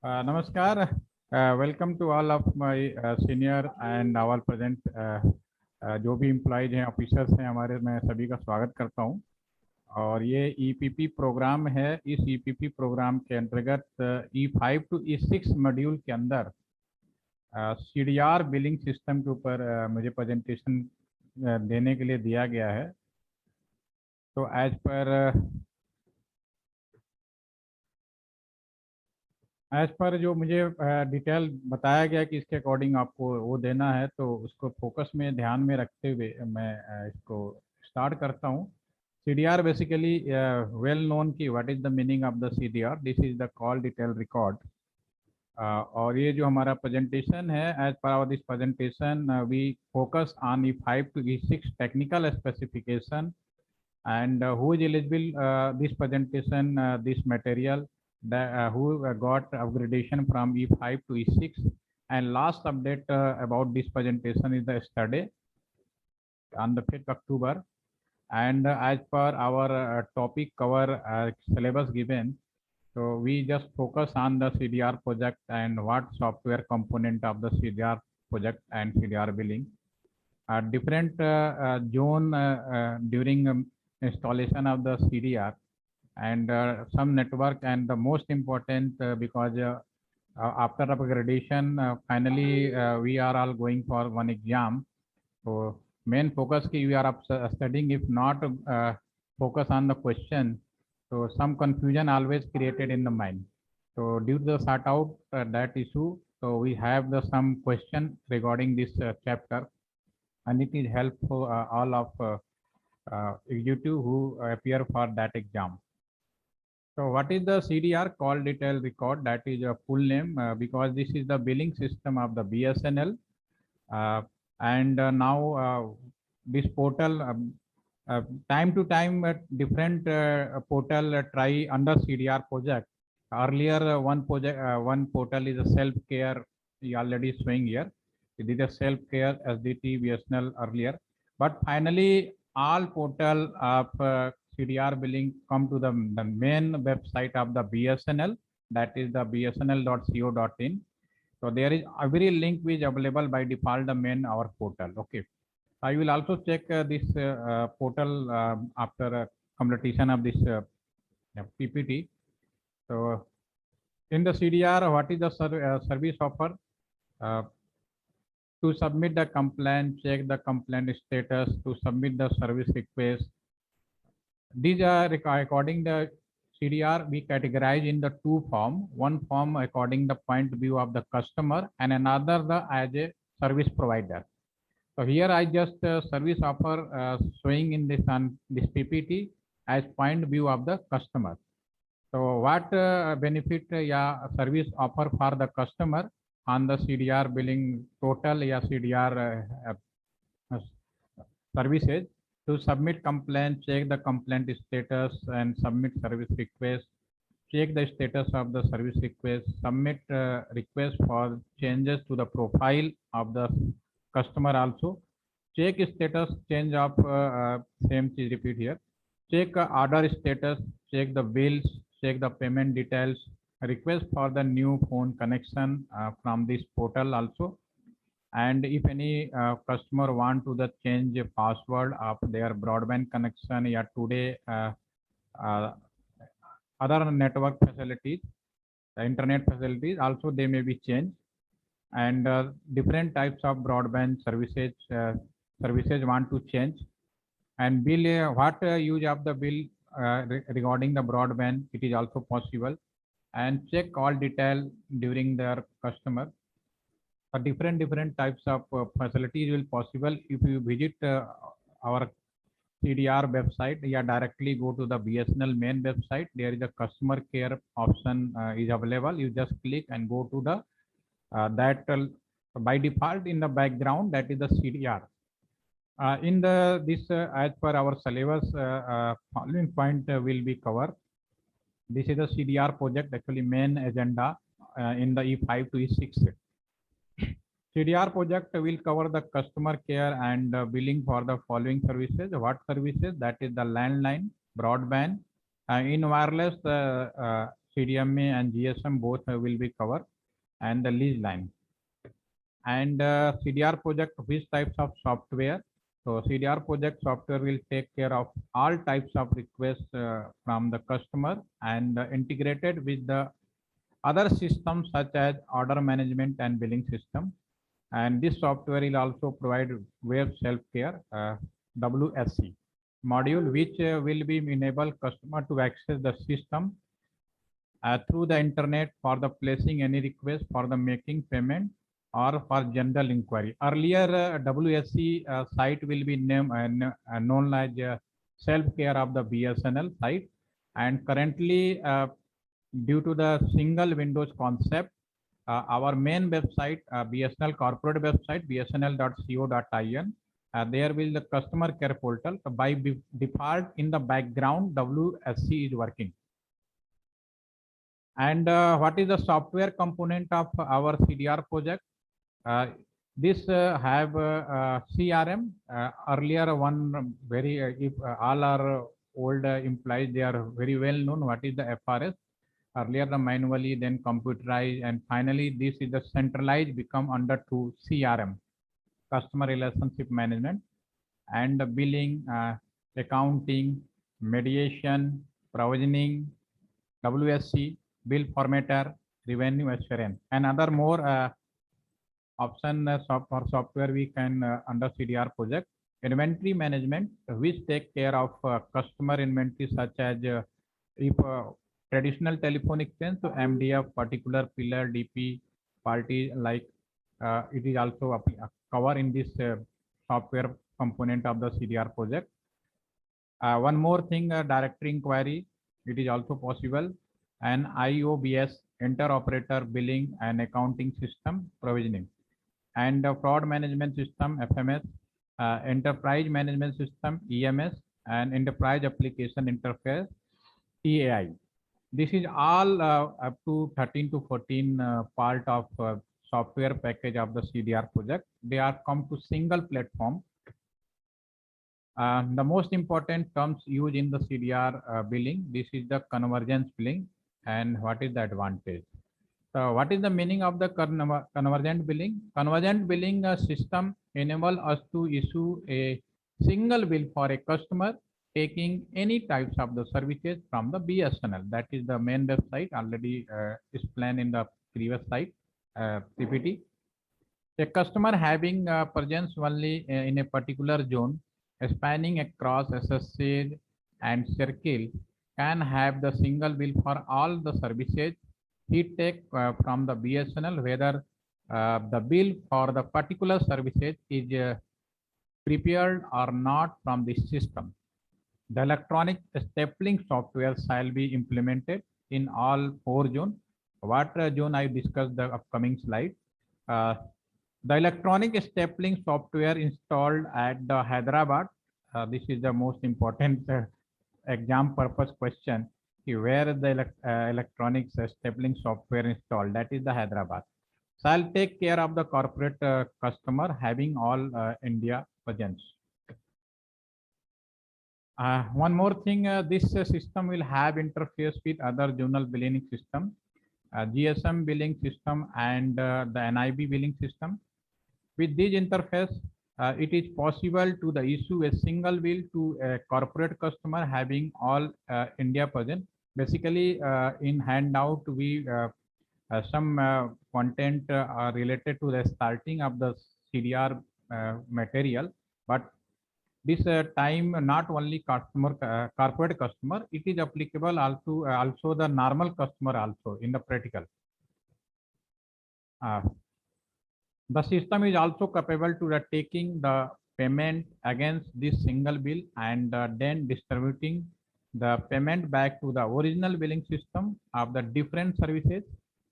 Namaskar. Welcome to all of my senior and our present जो भी employees हैं officers हैं हमारे, मैं सभी का स्वागत करता हूं। और ये ईपीपी प्रोग्राम है। इस ईपीपी प्रोग्राम के अंतर्गत E5 to E6 मॉड्यूल के अंदर सीडीआर बिलिंग सिस्टम के ऊपर मुझे प्रेजेंटेशन देने के लिए दिया गया है। तो एज पर जो मुझे डिटेल बताया गया कि इसके अकॉर्डिंग आपको वो देना है, तो उसको फोकस में ध्यान में रखते हुए मैं इसको स्टार्ट करता हूँ। CDR बेसिकली वेल नोन कि what is the meaning of the CDR। This is the call detail record. और ये जो हमारा प्रेजेंटेशन है, as per our this presentation we focus on E5 to E6 technical specification and who is eligible this presentation, this material, who got upgradation from E5 to E6. And last update about this presentation is the yesterday on the 5th October. And as per our topic cover syllabus given, so we just focus on the CDR project and what software component of the CDR project and CDR billing. Different zone during installation of the CDR and some network, and the most important because after upgradation finally we are all going for one exam. So main focus ki we are studying, if not focus on the question, so some confusion always created in the mind. So due to the sort out that issue, so we have the some question regarding this chapter, and it is helpful all of executive who appear for that exam. So what is the CDR, call detail record? That is a full name because this is the billing system of the BSNL. And now this portal time to time different portal try under CDR project. Earlier one portal is a self care, already showing here. It is a self care SDT BSNL earlier, but finally all portal of CDR billing come to the main website of the BSNL, that is the bsnl.co.in. So there is every link which is available by default the main our portal. Okay, I will also check this portal after completion of this PPT. So in the CDR, what is the service offer? To submit the complaint, check the complaint status, to submit the service request. These are according the CDR we categorize in the two form. One form according the point of view of the customer, and another the as a service provider. So here I just service offer showing in this this PPT as point of view of the customer. So what benefit service offer for the customer on the CDR billing total CDR services? To submit complaint, check the complaint status and submit service request, check the status of the service request, submit request for changes to the profile of the customer also, check status change of same thing repeat here, check order status, check the bills, check the payment details, request for the new phone connection from this portal also. And if any customer want to the change a password of their broadband connection, today other network facilities, the internet facilities also they may be changed. And different types of broadband services want to change. And bill what use of the bill regarding the broadband, it is also possible. And check all detail during their customer. Different types of facilities will possible if you visit our CDR website. Directly go to the BSNL main website. There is a customer care option is available. You just click and go to the that by default in the background, that is the CDR. In the this as per our syllabus, following point will be covered. This is the CDR project actually main agenda in the E5 to E6. CDR project will cover the customer care and billing for the following services. What services? That is the landline, broadband. In wireless, CDMA and GSM both will be covered, and the lease line. And CDR project, which types of software? So CDR project software will take care of all types of requests from the customer and integrated with the other systems such as order management and billing system. And this software will also provide web self-care WSC module, which will be enable customer to access the system through the internet for the placing any request, for the making payment, or for general inquiry. Earlier, WSC site will be known as self-care of the BSNL site, and currently, due to the single windows concept, our main website, BSNL corporate website, bsnl.co.in, there will the customer care portal. By default, in the background, WSC is working. And what is the software component of our CDR project? This have CRM. Earlier one very, if all our old employees, they are very well known what is the FRS. Earlier the manually, then computerized, and finally this is the centralized become under to CRM, customer relationship management, and the billing, accounting, mediation, provisioning, WSC, bill formatter, revenue assurance, and other more option for software we can under CDR project. Inventory management, which take care of customer inventory such as if traditional telephone exchange, so MDF, particular pillar, DP, party, like it is also cover in this software component of the CDR project. One more thing, directory inquiry, it is also possible, and IOBS, inter-operator billing and accounting system provisioning, and fraud management system, FMS, enterprise management system, EMS, and enterprise application interface, TAI. This is all up to 13 to 14 part of software package of the CDR project. They are come to single platform. The most important terms used in the CDR billing, this is the convergence billing, and what is the advantage? So what is the meaning of the convergent billing? Convergent billing system enable us to issue a single bill for a customer taking any types of the services from the BSNL. That is the main website, already explained in the previous slide, PPT. A customer having presence only in a particular zone, spanning across SSC and circle, can have the single bill for all the services he take from the BSNL, whether the bill for the particular services is prepared or not from this system. The electronic stapling software shall be implemented in all 4 zones. What zone I discussed the upcoming slide. The electronic stapling software installed at the Hyderabad. This is the most important exam purpose question. Where is the electronic stapling software installed? That is the Hyderabad. So I'll take care of the corporate customer having all India presence. One more thing, this system will have interface with other zonal billing system, GSM billing system, and the NIB billing system. With this interface, it is possible to the issue a single bill to a corporate customer having all India present. Basically, in handout, we some content related to the starting of the CDR material, but this time not only customer corporate customer, it is applicable also the normal customer also in the practical. The system is also capable to taking the payment against this single bill and then distributing the payment back to the original billing system of the different services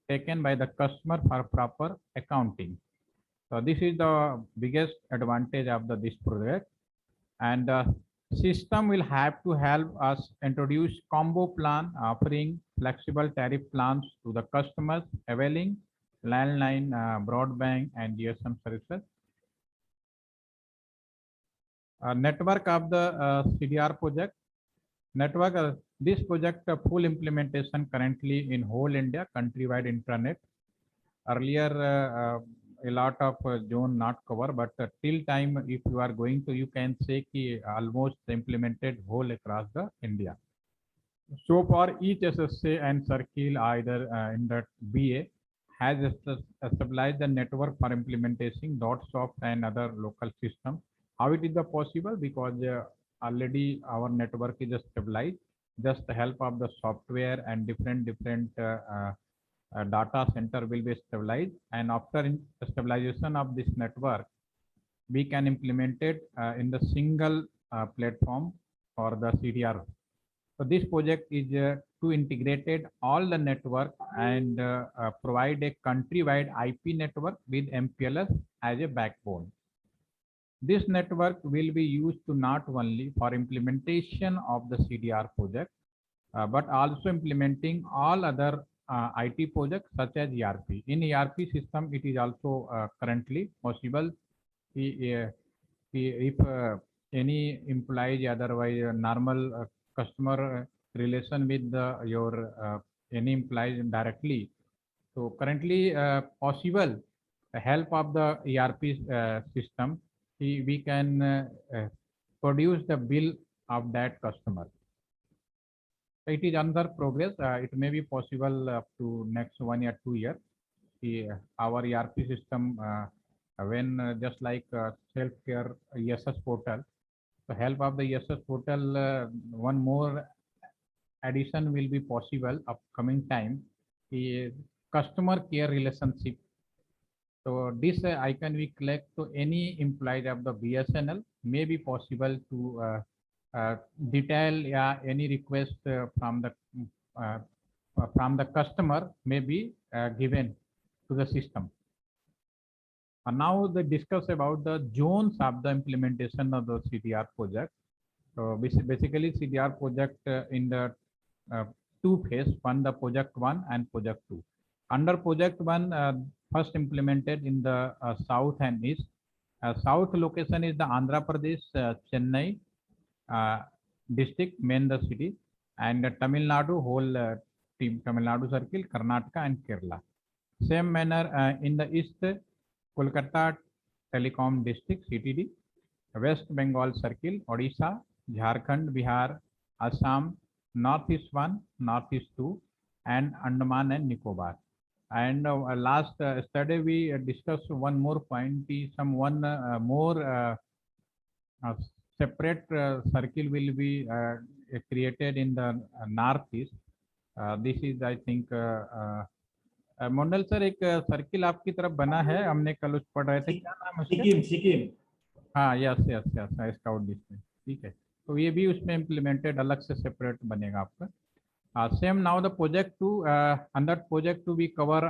taken by the customer for proper accounting. So this is the biggest advantage of this project. And system will have to help us introduce combo plan offering flexible tariff plans to the customers availing landline, broadband, and GSM services. Network of the CDR project. network. This project full implementation currently in whole India, countrywide intranet. Earlier, a lot of zone not cover, but till time, if you are going to, you can say ki almost implemented whole across the India. So for each SSA and circle, either in the BA, has stabilized the network for implementation .soft and other local systems. How it is the possible? Because already our network is stabilized. Just the help of the software and different data center will be stabilized. And after stabilization of this network, we can implement it in the single platform for the CDR. So this project is to integrated all the network and provide a countrywide IP network with MPLS as a backbone. This network will be used to not only for implementation of the CDR project, but also implementing all other IT projects such as ERP. In ERP system, it is also currently possible if any employee otherwise normal customer relation with your any employees directly. So currently possible help of the ERP system, we can produce the bill of that customer. So it is under progress. It may be possible up to next 1 year, 2 year. Our ERP system, when just like self-care ESS portal, the help of the ESS portal, one more addition will be possible upcoming time, is customer care relationship. So this icon we collect to any employee of the BSNL may be possible to detail any request uh, from the customer may be given to the system. And now they discuss about the zones of the implementation of the CDR project. So basically CDR project in the two phase, one the project 1 and project 2. Under project 1, first implemented in the south and east. South location is the Andhra Pradesh, Chennai district, main the city, and Tamil Nadu whole team, Tamil Nadu circle, Karnataka and Kerala. Same manner in the east, Kolkata Telecom district, CTD, West Bengal circle, Odisha, Jharkhand, Bihar, Assam, Northeast 1, Northeast 2, and Andaman and Nicobar. And last yesterday we discussed one more point, one more separate circle will be created in the northeast. This is I think Mandal sir एक circle आपकी तरफ बना है, हमने कल उस पढ़ रहे थे, क्या नाम है उसका? सिक्किम। हाँ, yes yes yes, scout display, ठीक है। तो ये भी उसमें इम्प्लीमेंटेड अलग से सेपरेट बनेगा आपका। Same now the project 2, under project 2 we cover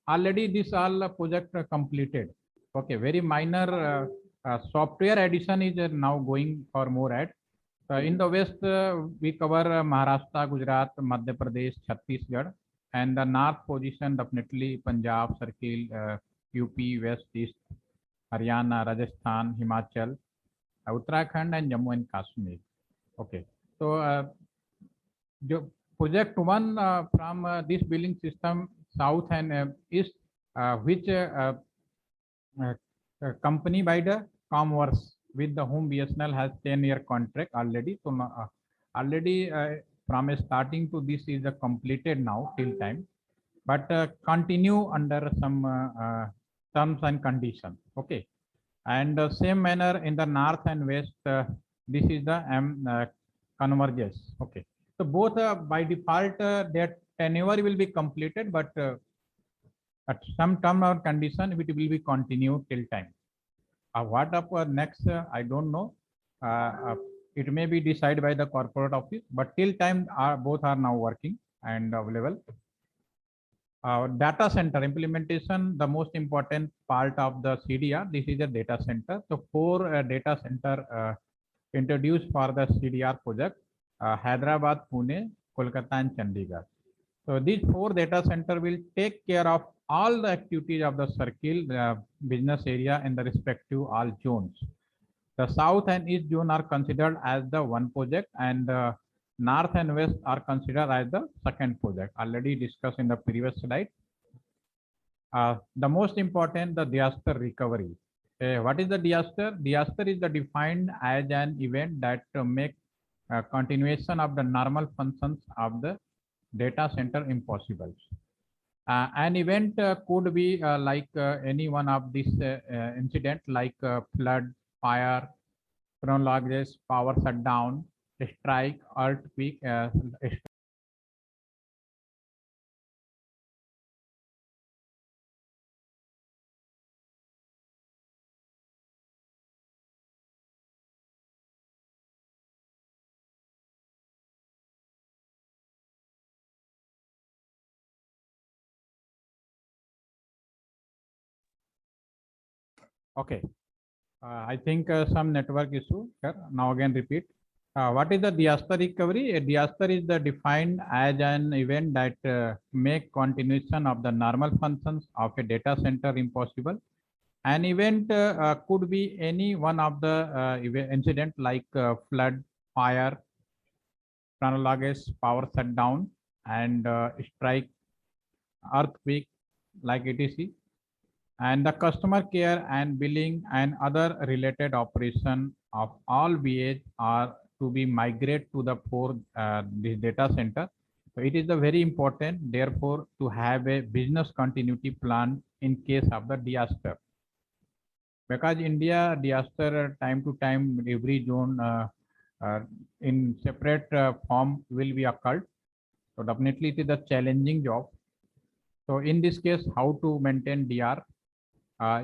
already this all project completed. Okay, very minor software addition is now going for more at. In the west we cover Maharashtra, Gujarat, Madhya Pradesh, Chhattisgarh, and the north position definitely Punjab circle, UP, West, East, Haryana, Rajasthan, Himachal, Uttarakhand, and Jammu and Kashmir. Okay, so project 1 from this billing system south and east, which company by the Commerce with the whom BSNL has 10-year contract already. So already from starting to this is completed now till time, but continue under some terms and conditions. Okay, and same manner in the north and west, this is the converges. Okay, so both by default their tenure will be completed, but at some term or condition it will be continued till time. What up next, I don't know. It may be decided by the corporate office, but till time both are now working and available. Data center implementation, the most important part of the CDR. This is a data center. So 4 data center introduced for the CDR project: Hyderabad, Pune, Kolkata, and Chandigarh. So these 4 data center will take care of all the activities of the circle business area in the respective all zones. The south and east zone are considered as the one project, and North and West are considered as the second project, already discussed in the previous slide. The most important, the disaster recovery. What is the disaster? Disaster is the defined as an event that make continuation of the normal functions of the data center impossible. An event could be like any one of these incident like flood, fire, chronologies, power shutdown, strike, earthquake. Okay, I think some network issue here. Now again repeat. What is the disaster recovery? A disaster is the defined as an event that make continuation of the normal functions of a data center impossible. An event could be any one of the incident like flood, fire, chronologies, power shutdown, and strike, earthquake, like etc. And the customer care and billing and other related operation of all VAs are to be migrate to the for this data center. So it is a very important, therefore, to have a business continuity plan in case of the disaster. Because India disaster time to time every zone uh, in separate form will be occurred. So definitely it is a challenging job. So in this case, how to maintain DR?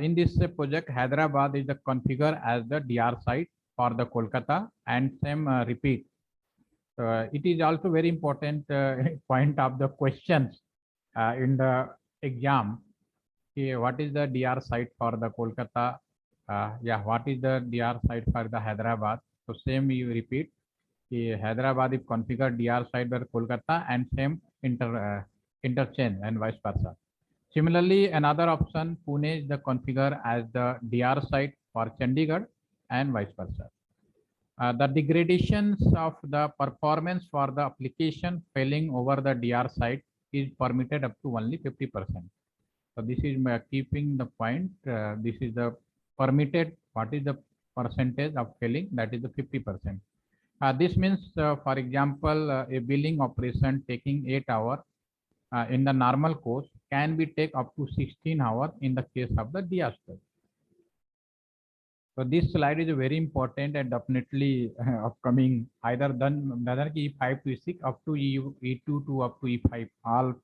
In this project, Hyderabad is the configure as the DR site for the Kolkata and same repeat. It is also very important point of the questions in the exam. Okay, what is the DR site for the Kolkata? Yeah, what is the DR site for the Hyderabad? So same you repeat. Hyderabad is configured DR site for Kolkata and same interchange and vice versa. Similarly, another option, Pune is the configure as the DR site for Chandigarh and vice versa. The degradations of the performance for the application failing over the DR site is permitted up to only 50%. So this is keeping the point. This is the permitted. What is the percentage of failing? That is the 50%. This means, for example, a billing operation taking 8 hours in the normal course can be take up to 16 hours in the case of the disaster. So this slide is very important and definitely upcoming either done whether E5 to E6 up to E2 to up to E5. All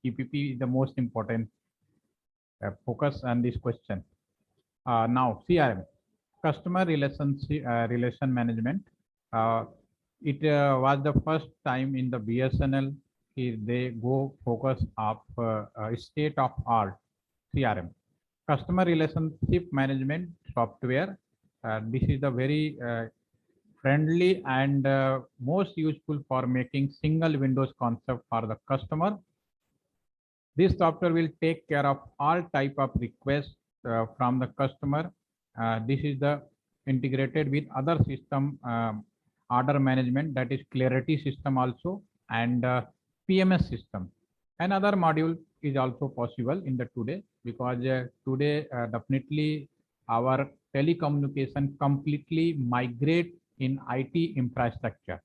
EPP is the most important focus on this question. Now CRM, customer relationship relation management. Uh, it was the first time in the BSNL they go focus of state of art CRM, customer relationship management software. This is the very friendly and most useful for making single windows concept for the customer. This software will take care of all type of requests from the customer. This is the integrated with other system order management, that is clarity system also, and PMS system. Another module is also possible in the today because today definitely our telecommunication completely migrate in IT infrastructure.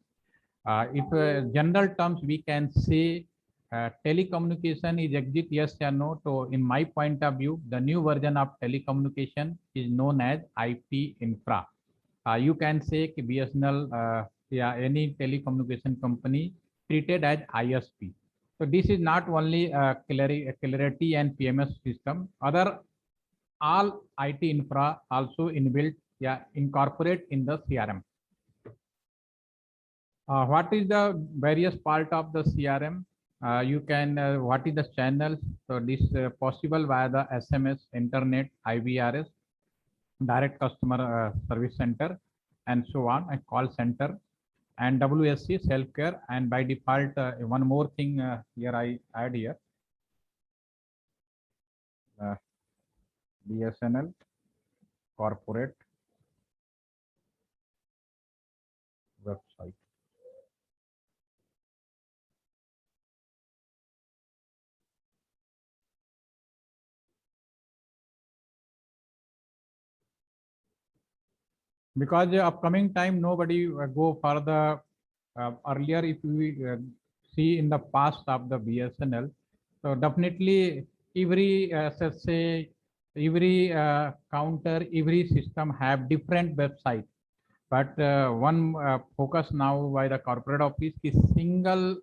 If general terms we can say telecommunication is exit yes or no. So in my point of view, the new version of telecommunication is known as IP infra. You can say BSNL, yeah, any telecommunication company treated as ISP. So this is not only clarity and PMS system. Other all IT infra also inbuilt, yeah, incorporate in the CRM. What is the various part of the CRM? You can, what is the channels? So this possible via the SMS, internet, IVRS, direct customer service center, and so on, and call center, and WSC, self-care, and by default, one more thing here I add here, uh, BSNL corporate website. because upcoming time nobody go for the earlier. If we see in the past of the BSNL, so definitely every SSA, every counter, every system have different website. But one focus now by the corporate office is single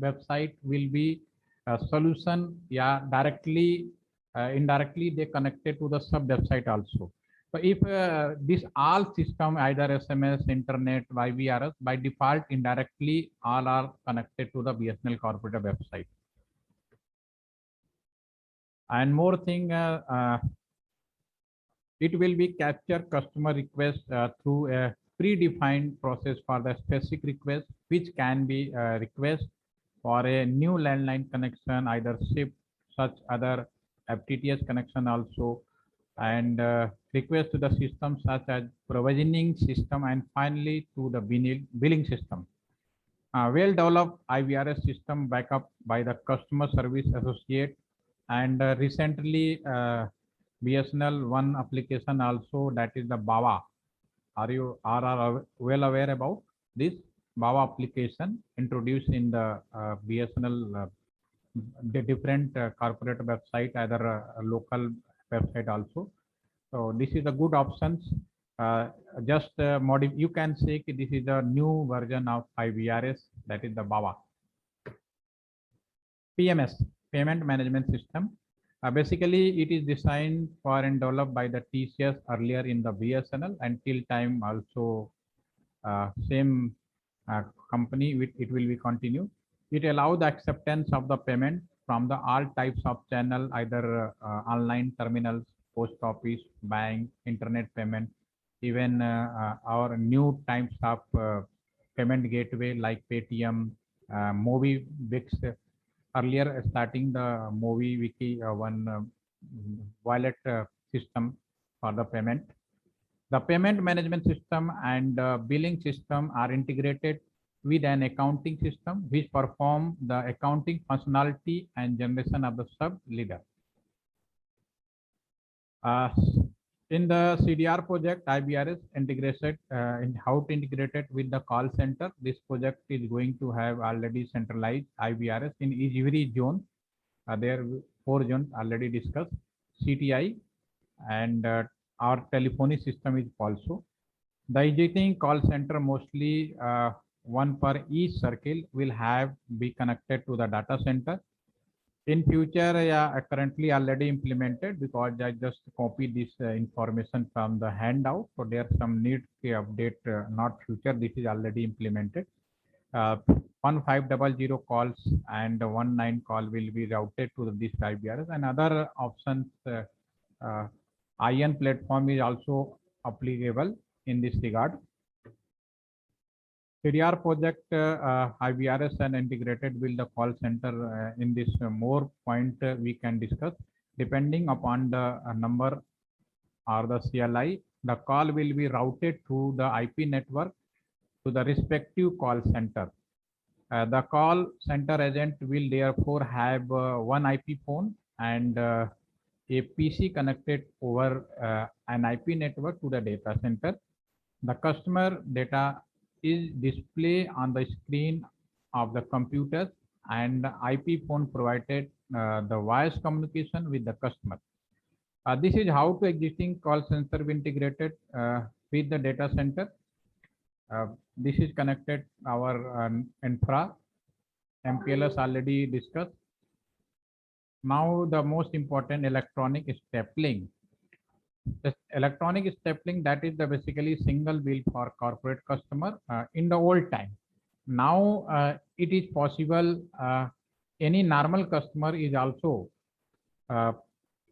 website will be a solution. Yeah, directly, indirectly they connected to the sub website also. So if this all system either SMS, internet, YVRS by default indirectly all are connected to the BSNL corporate website. And more thing, it will be capture customer request through a predefined process for the specific request, which can be a request for a new landline connection, either SIP, such other FTTS connection also, and request to the system such as provisioning system, and finally to the billing system. Well-developed IVRS system backup by the customer service associate, and recently BSNL one application also, that is the BAWA. Are well aware about this BAWA application introduced in the BSNL the different corporate website, either local website also. So this is a good options. Just you can say this is a new version of IVRS, that is the BAWA. PMS, Payment Management System. Basically, it is designed for and developed by the TCS earlier in the BSNL, until time also same company, it will be continued. It allows the acceptance of the payment from the all types of channel, either online terminals, post office, bank, internet payment, even our new types of payment gateway like Paytm, Mobi, Bix. Earlier starting the Mobi Wiki one wallet system for the payment. The payment management system and billing system are integrated with an accounting system which perform the accounting functionality and generation of the sub leader. Uh, in the CDR project, IBRS integrated in how to integrate it with the call center. This project is going to have already centralized IBRS in every zone. There 4 zones already discussed. CTI and our telephony system is also. The existing call center, mostly one per each circle, will have be connected to the data center. In future, yeah, currently already implemented, because I just copied this information from the handout. So there some need to update, not future. This is already implemented. 1500 calls and 19 call will be routed to this IBRS, and other options. IN platform is also applicable in this regard. CDR project IVRS and integrated with the call center. In this more point we can discuss. Depending upon the number or the CLI, the call will be routed through the IP network to the respective call center. The call center agent will therefore have one IP phone and a PC connected over an IP network to the data center. The customer data is displayed on the screen of the computers, and the IP phone provided the voice communication with the customer. This is how to existing call center integrated with the data center. This is connected our infra. MPLS already discussed. Now the most important, electronic stapling. The electronic stapling, that is the basically single bill for corporate customer in the old time. Now it is possible any normal customer is also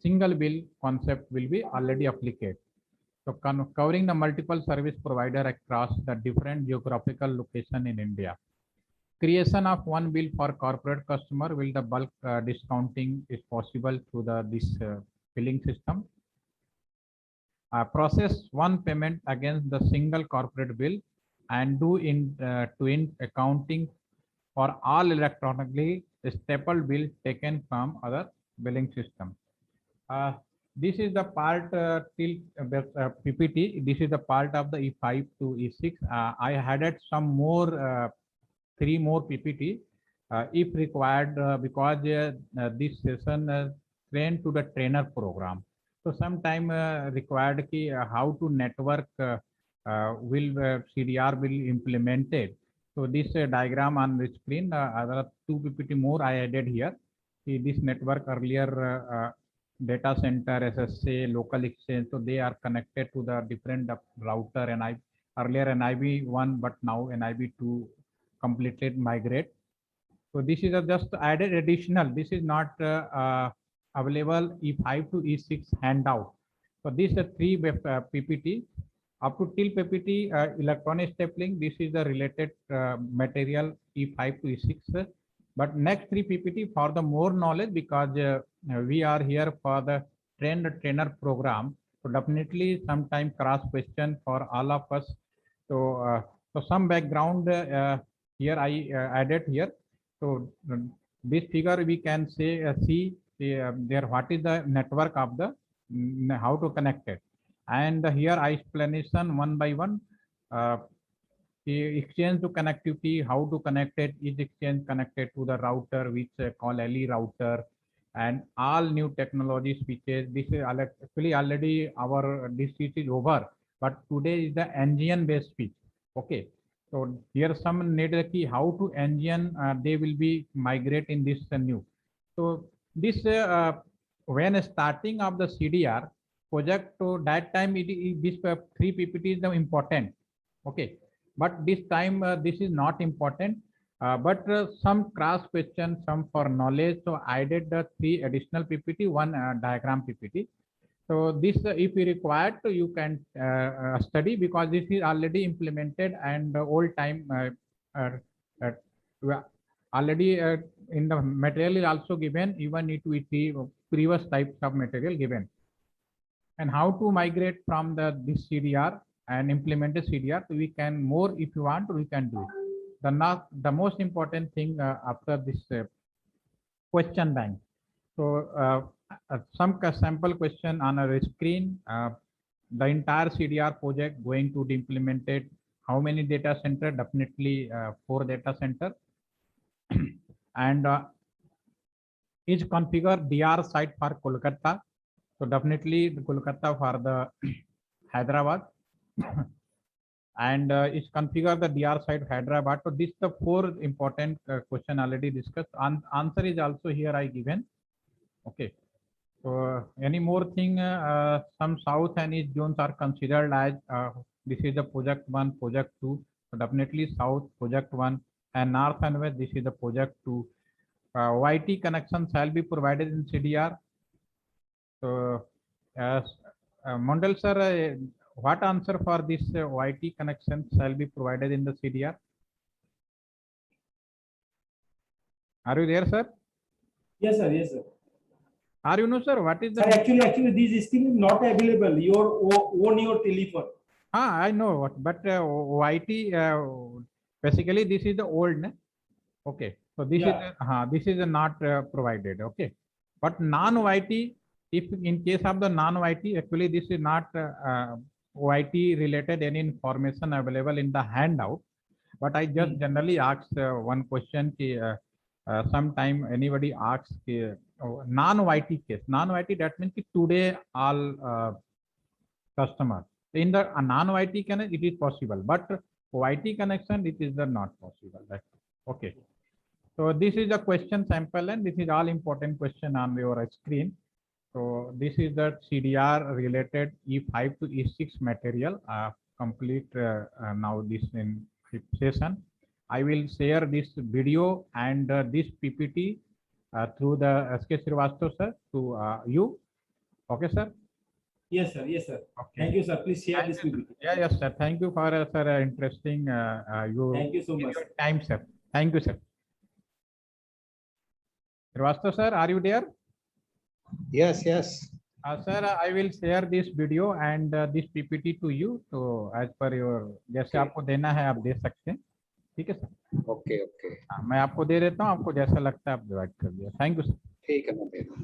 single bill concept will be already applied. So covering the multiple service provider across the different geographical location in India. Creation of one bill for corporate customer will the bulk discounting is possible through this billing system. Process one payment against the single corporate bill and do end-to-end accounting for all electronically stapled bills taken from other billing system. this is the part till PPT. This is the part of the E5 to E6. I added some more 3 more PPT if required because this session trained to the trainer program. So sometime required ki how to network will CDR will implemented. So this diagram on the screen, there are 2 PPT more I added here. See this network earlier data center, SSA, local exchange. So they are connected to the different router and I earlier NIB1, but now NIB2 completed migrate. So this is a just added additional. This is not available E5 to E6 handout. So these are 3 PPT. Up to till PPT electronic stapling. This is the related material E5 to E6. But next 3 PPT for the more knowledge because we are here for the trainer program. So definitely sometime cross question for all of us. So so some background here I added here. So this figure we can say see there what is the network of the how to connect it, and here I explanation one by one. Exchange to connectivity, how to connect it, is exchange connected to the router which call LE router, and all new technology switches. This is actually already our this switch is over, but today is the NGN based switch. Okay, so here some need key how to NGN they will be migrate in this new. So this when starting of the CDR project, so that time this 3 PPT is the important. Okay, but this time this is not important. But some cross question, some for knowledge. So I did the 3 additional PPT, 1 diagram PPT. So this if you required, so you can study because this is already implemented and old time already in the material is also given, even it with the previous types of material given. And how to migrate from this CDR and implement the CDR. So we can more if you want, we can do it. The most important thing after this question bank. So some sample question on our screen. The entire CDR project going to be implemented. How many data center? Definitely 4 data center. And is configure DR site for Kolkata. So definitely the Kolkata for the Hyderabad. And is configure the DR site Hyderabad. So this the 4 important question already discussed. Answer is also here I given. Okay. So any more thing? Some south and east zones are considered as this is the project 1, project 2. So definitely south project 1 and north and west. This is the project 2. YT connection shall be provided in CDR. So Mondal sir, what answer for this YT connection shall be provided in the CDR? Are you there, sir? Yes, sir. Yes, sir. Are you know, sir? What is the? Sir, actually, this thing is not available. Own your telephone. I know what, but YT basically this is the old. Ne? Okay, so this is not provided. Okay, but non-YT, if in case of the non-YT, actually this is not YT related any information available in the handout. But I just generally ask one question. Sometime anybody asks non-YT case. Non-YT that means today all customers. In the non-YT connection, it is possible, but YT connection, it is not possible. Right? Okay. So this is a question sample, and this is all important question on your screen. So this is the CDR related E5 to E6 material. Complete now this in session. I will share this video and this PPT through the SK Srivastava sir to you. Okay, sir. Yes, sir. Yes, sir. Okay. Thank you, sir. Please share this PPT. Yeah, yes, sir. Thank you for sir interesting. Thank you so much. Your time, sir. Thank you, sir. Srivastava sir, are you there? Yes, yes. Sir, I will share this video and this PPT to you. So as per your जैसे आपको देना है आप दे सकते हैं. ठीक है sir. Okay okay. मैं आपको दे देता हूँ. आपको जैसा लगता है आप डिवाइड कर दिया. Thank you sir. ठीक है मैं दे दूँ.